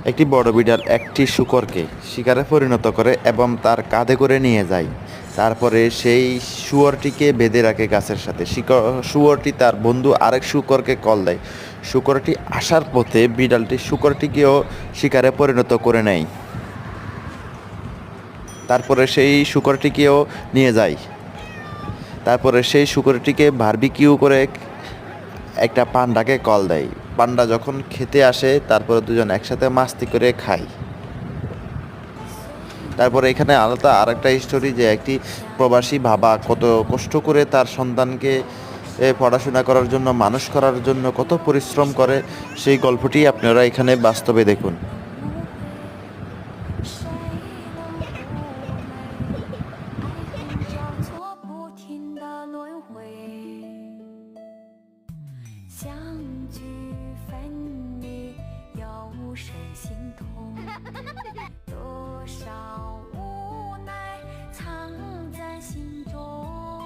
একটি বড় বিড়াল একটি শূকরকে শিকারে পরিণত করে এবং তার কাঁধে করে নিয়ে যায়। তারপরে সেই শুয়োরটিকে বেঁধে রাখে গাছের সাথে। শুয়োরটি তার বন্ধু আরেক শূকরকে কল দেয়। শূকরটি আসার পথে বিড়ালটি শূকরটিকেও শিকারে পরিণত করে নেয়। তারপরে সেই শূকরটিকেও নিয়ে যায়। তারপরে সেই শূকরটিকে বারবিকিউ করে একটা পান্ডাকে কল দেয়। পান্ডা যখন খেতে আসে তারপরে দুজন একসাথে মাস্তি করে খায়। তারপরে এখানে আলাদা আরেকটা স্টোরি যে একটি প্রবাসী বাবা কত কষ্ট করে তার সন্তানকে পড়াশোনা করার জন্য মানুষ করার জন্য কত পরিশ্রম করে, সেই গল্পটি আপনারা এখানে বাস্তবে দেখুন।相聚分离，有谁心痛？